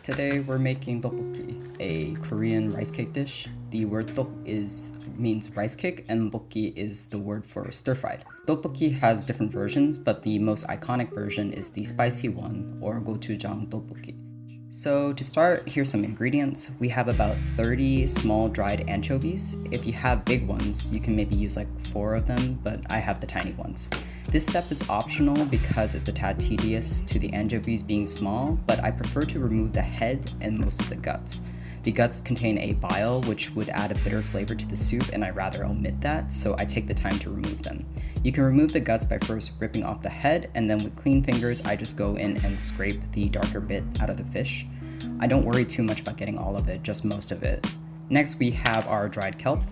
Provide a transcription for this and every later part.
Today we're making tteokbokki, a Korean rice cake dish. The word tok means rice cake and bokki is the word for stir-fried. Tteokbokki has different versions, but the most iconic version is the spicy one, or gochujang tteokbokki. So to start, here's some ingredients. We have about 30 small dried anchovies. If you have big ones, you can maybe use like 4 of them, but I have the tiny ones. This step is optional because it's a tad tedious to the anchovies being small, but I prefer to remove the head and most of the guts. The guts contain a bile which would add a bitter flavor to the soup, and I rather omit that, so I take the time to remove them. You can remove the guts by first ripping off the head, and then with clean fingers I just go in and scrape the darker bit out of the fish. I don't worry too much about getting all of it, just most of it. Next we have our dried kelp.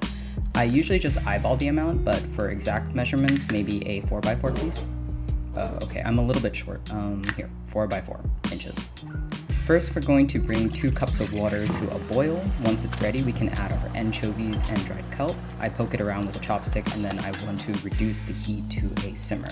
I usually just eyeball the amount, but for exact measurements, maybe a 4x4 piece. Okay, I'm a little bit short. Here, 4x4 inches. First, we're going to bring 2 cups of water to a boil. Once it's ready, we can add our anchovies and dried kelp. I poke it around with a chopstick, and then I want to reduce the heat to a simmer.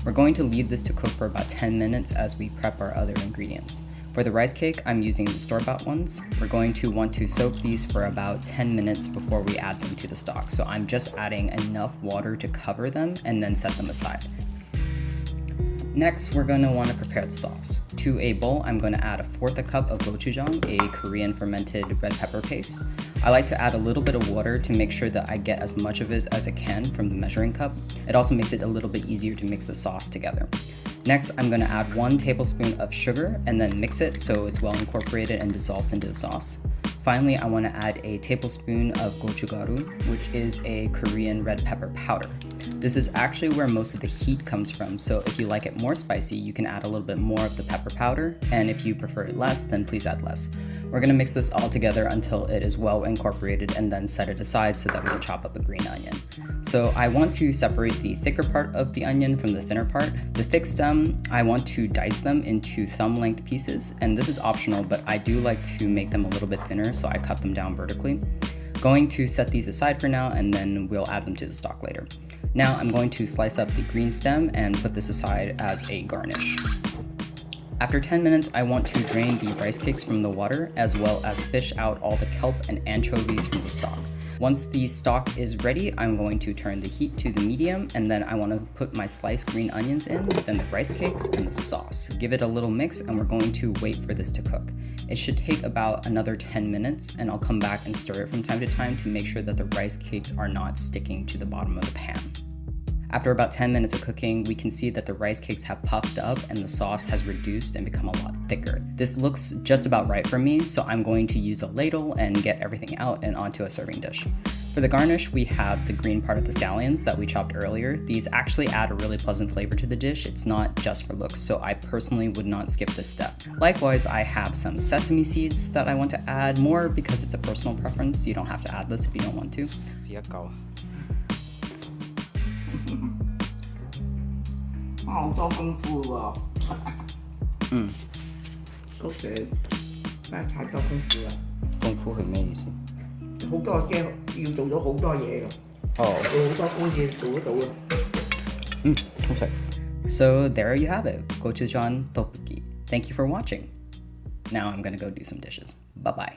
We're going to leave this to cook for about 10 minutes as we prep our other ingredients. For the rice cake, I'm using the store-bought ones. We're going to want to soak these for about 10 minutes before we add them to the stock. So I'm just adding enough water to cover them and then set them aside. Next, we're going to want to prepare the sauce. To a bowl, I'm going to add 1/4 cup of gochujang, a Korean fermented red pepper paste. I like to add a little bit of water to make sure that I get as much of it as I can from the measuring cup. It also makes it a little bit easier to mix the sauce together. Next, I'm going to add 1 tablespoon of sugar and then mix it so it's well incorporated and dissolves into the sauce. Finally, I want to add a tablespoon of gochugaru, which is a Korean red pepper powder. This is actually where most of the heat comes from, so if you like it more spicy, you can add a little bit more of the pepper powder, and if you prefer it less, then please add less. We're going to mix this all together until it is well incorporated and then set it aside so that we can chop up a green onion. So I want to separate the thicker part of the onion from the thinner part. The thick stem, I want to dice them into thumb-length pieces, and this is optional, but I do like to make them a little bit thinner, so I cut them down vertically. Going to set these aside for now, and then we'll add them to the stock later. Now I'm going to slice up the green stem and put this aside as a garnish. After 10 minutes, I want to drain the rice cakes from the water, as well as fish out all the kelp and anchovies from the stock. Once the stock is ready, I'm going to turn the heat to the medium, and then I want to put my sliced green onions in, then the rice cakes and the sauce. Give it a little mix, and we're going to wait for this to cook. It should take about another 10 minutes, and I'll come back and stir it from time to time to make sure that the rice cakes are not sticking to the bottom of the pan. After about 10 minutes of cooking, we can see that the rice cakes have puffed up and the sauce has reduced and become a lot thicker. This looks just about right for me, so I'm going to use a ladle and get everything out and onto a serving dish. For the garnish, we have the green part of the scallions that we chopped earlier. These actually add a really pleasant flavor to the dish. It's not just for looks, so I personally would not skip this step. Likewise, I have some sesame seeds that I want to add, more because it's a personal preference. You don't have to add this if you don't want to. 好多功夫喎。嗰時真係太多功夫啦。功夫係咩意思？好多即係要做咗好多嘢㗎。做好多工嘢做得到嘅。Okay. So there you have it, gochujang tteokbokki. Thank you for watching. Now I'm gonna go do some dishes. Bye-bye.